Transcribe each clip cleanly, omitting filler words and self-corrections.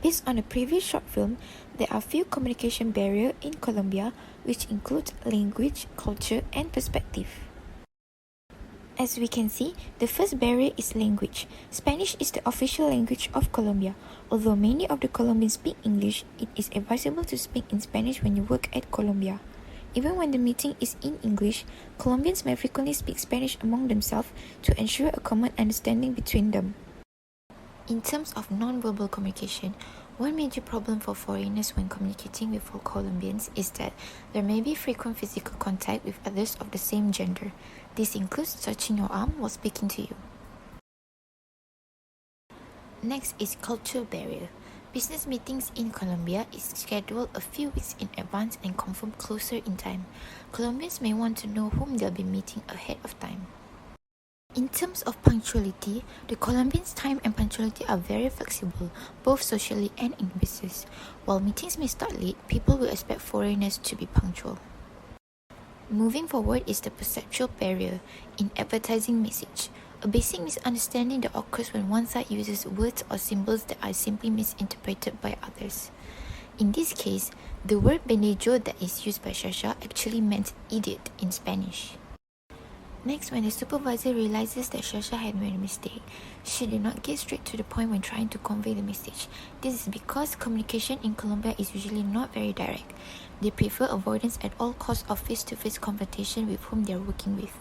Based on a previous short film, there are few communication barriers in Colombia, which include language, culture, and perspective. As we can see, the first barrier is language. Spanish is the official language of Colombia. Although many of the Colombians speak English, it is advisable to speak in Spanish when you work at Colombia. Even when the meeting is in English, Colombians may frequently speak Spanish among themselves to ensure a common understanding between them. In terms of non-verbal communication, one major problem for foreigners when communicating with Colombians is that there may be frequent physical contact with others of the same gender. This includes touching your arm while speaking to you. Next is cultural barrier. Business meetings in Colombia is scheduled a few weeks in advance and confirmed closer in time. Colombians may want to know whom they'll be meeting ahead of time. In terms of punctuality, the Colombians' time and punctuality are very flexible, both socially and in business. While meetings may start late, people will expect foreigners to be punctual. Moving forward is the perceptual barrier in advertising message. A basic misunderstanding that occurs when one side uses words or symbols that are simply misinterpreted by others. In this case, the word benejo that is used by Shasha actually meant idiot in Spanish. Next, when the supervisor realizes that Shasha had made a mistake, she did not get straight to the point when trying to convey the message. This is because communication in Colombia is usually not very direct. They prefer avoidance at all costs of face-to-face confrontation with whom they are working with.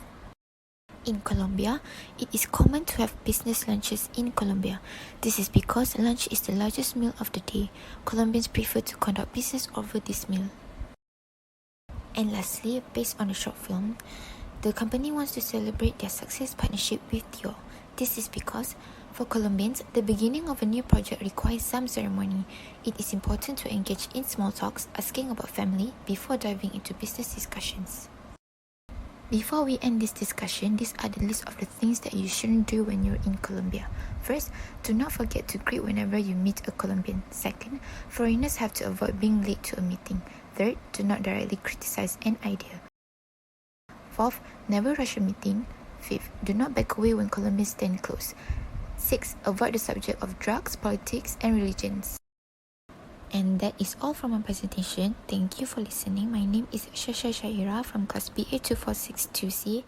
In Colombia, it is common to have business lunches in Colombia. This is because lunch is the largest meal of the day. Colombians prefer to conduct business over this meal. And lastly, based on the short film, the company wants to celebrate their success partnership with Dior. This is because, for Colombians, the beginning of a new project requires some ceremony. It is important to engage in small talks, asking about family, before diving into business discussions. Before we end this discussion, these are the list of the things that you shouldn't do when you're in Colombia. First, do not forget to greet whenever you meet a Colombian. Second, foreigners have to avoid being late to a meeting. Third, do not directly criticize an idea. Fourth, never rush a meeting. Fifth, do not back away when Colombians stand close. Sixth, avoid the subject of drugs, politics, and religions. And that is all from my presentation. Thank you for listening. My name is Shasha Shaira from class BA2462C.